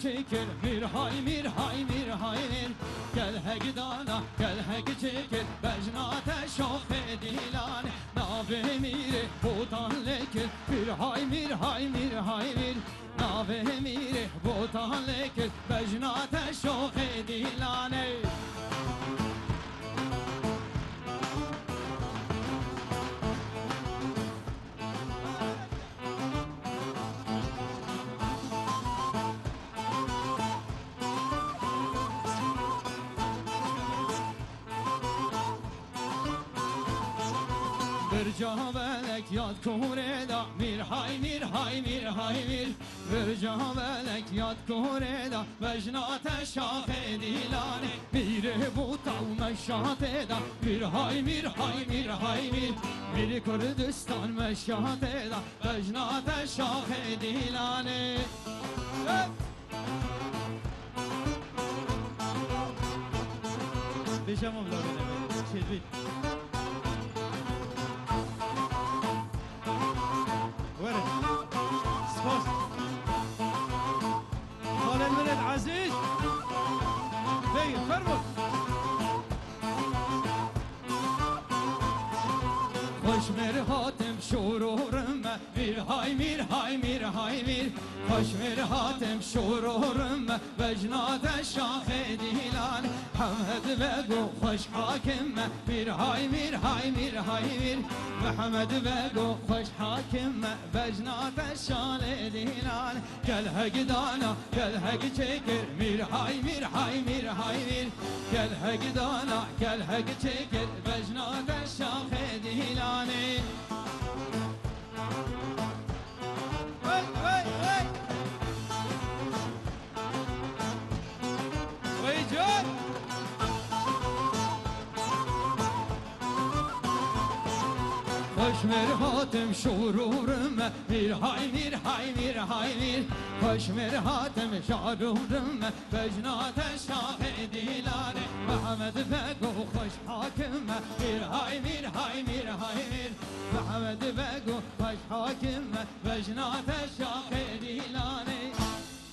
çekil mir hay mir hay mir hay mir gel hegdana gel heg çekil bejnate şofe dilan nave mire botan lekil mir hay mir hay mir hay mir nave mire botan lekil bejnate şofe dilan Bircavelek yad kureda mir hay mir hay mir hay mir Bircavelek yad kureda vejnate şahe dilane Mire butav meşateda mir hay mir hay mir hay mir Bir Kürdistan meşateda vejnate şahe dilane Beşamam da böyle çelbit ورد سباس خال الولد عزيز بي فرمت خوش مر حاتم شورورم میر های میر های میر های میر خوش مر حاتم شورورم وجنات شاخ دیلان حمد بگو خوش حاکم میر های میر های میر های میر محمد بگو خوش حاکم وجنات شال دیلان گل هگدانا گل هگ چکر میر های میر های میر های میر گل هگدانا گل هگ چکر وجنات شاخ دیلان خوش مر حاتم شورورم میر های میر های میر های میر خوش مر حاتم شورورم بجنات شاه دیلان محمد بگو خوش حاکم میر های میر های میر های میر محمد بگو خوش حاکم بجنات شاه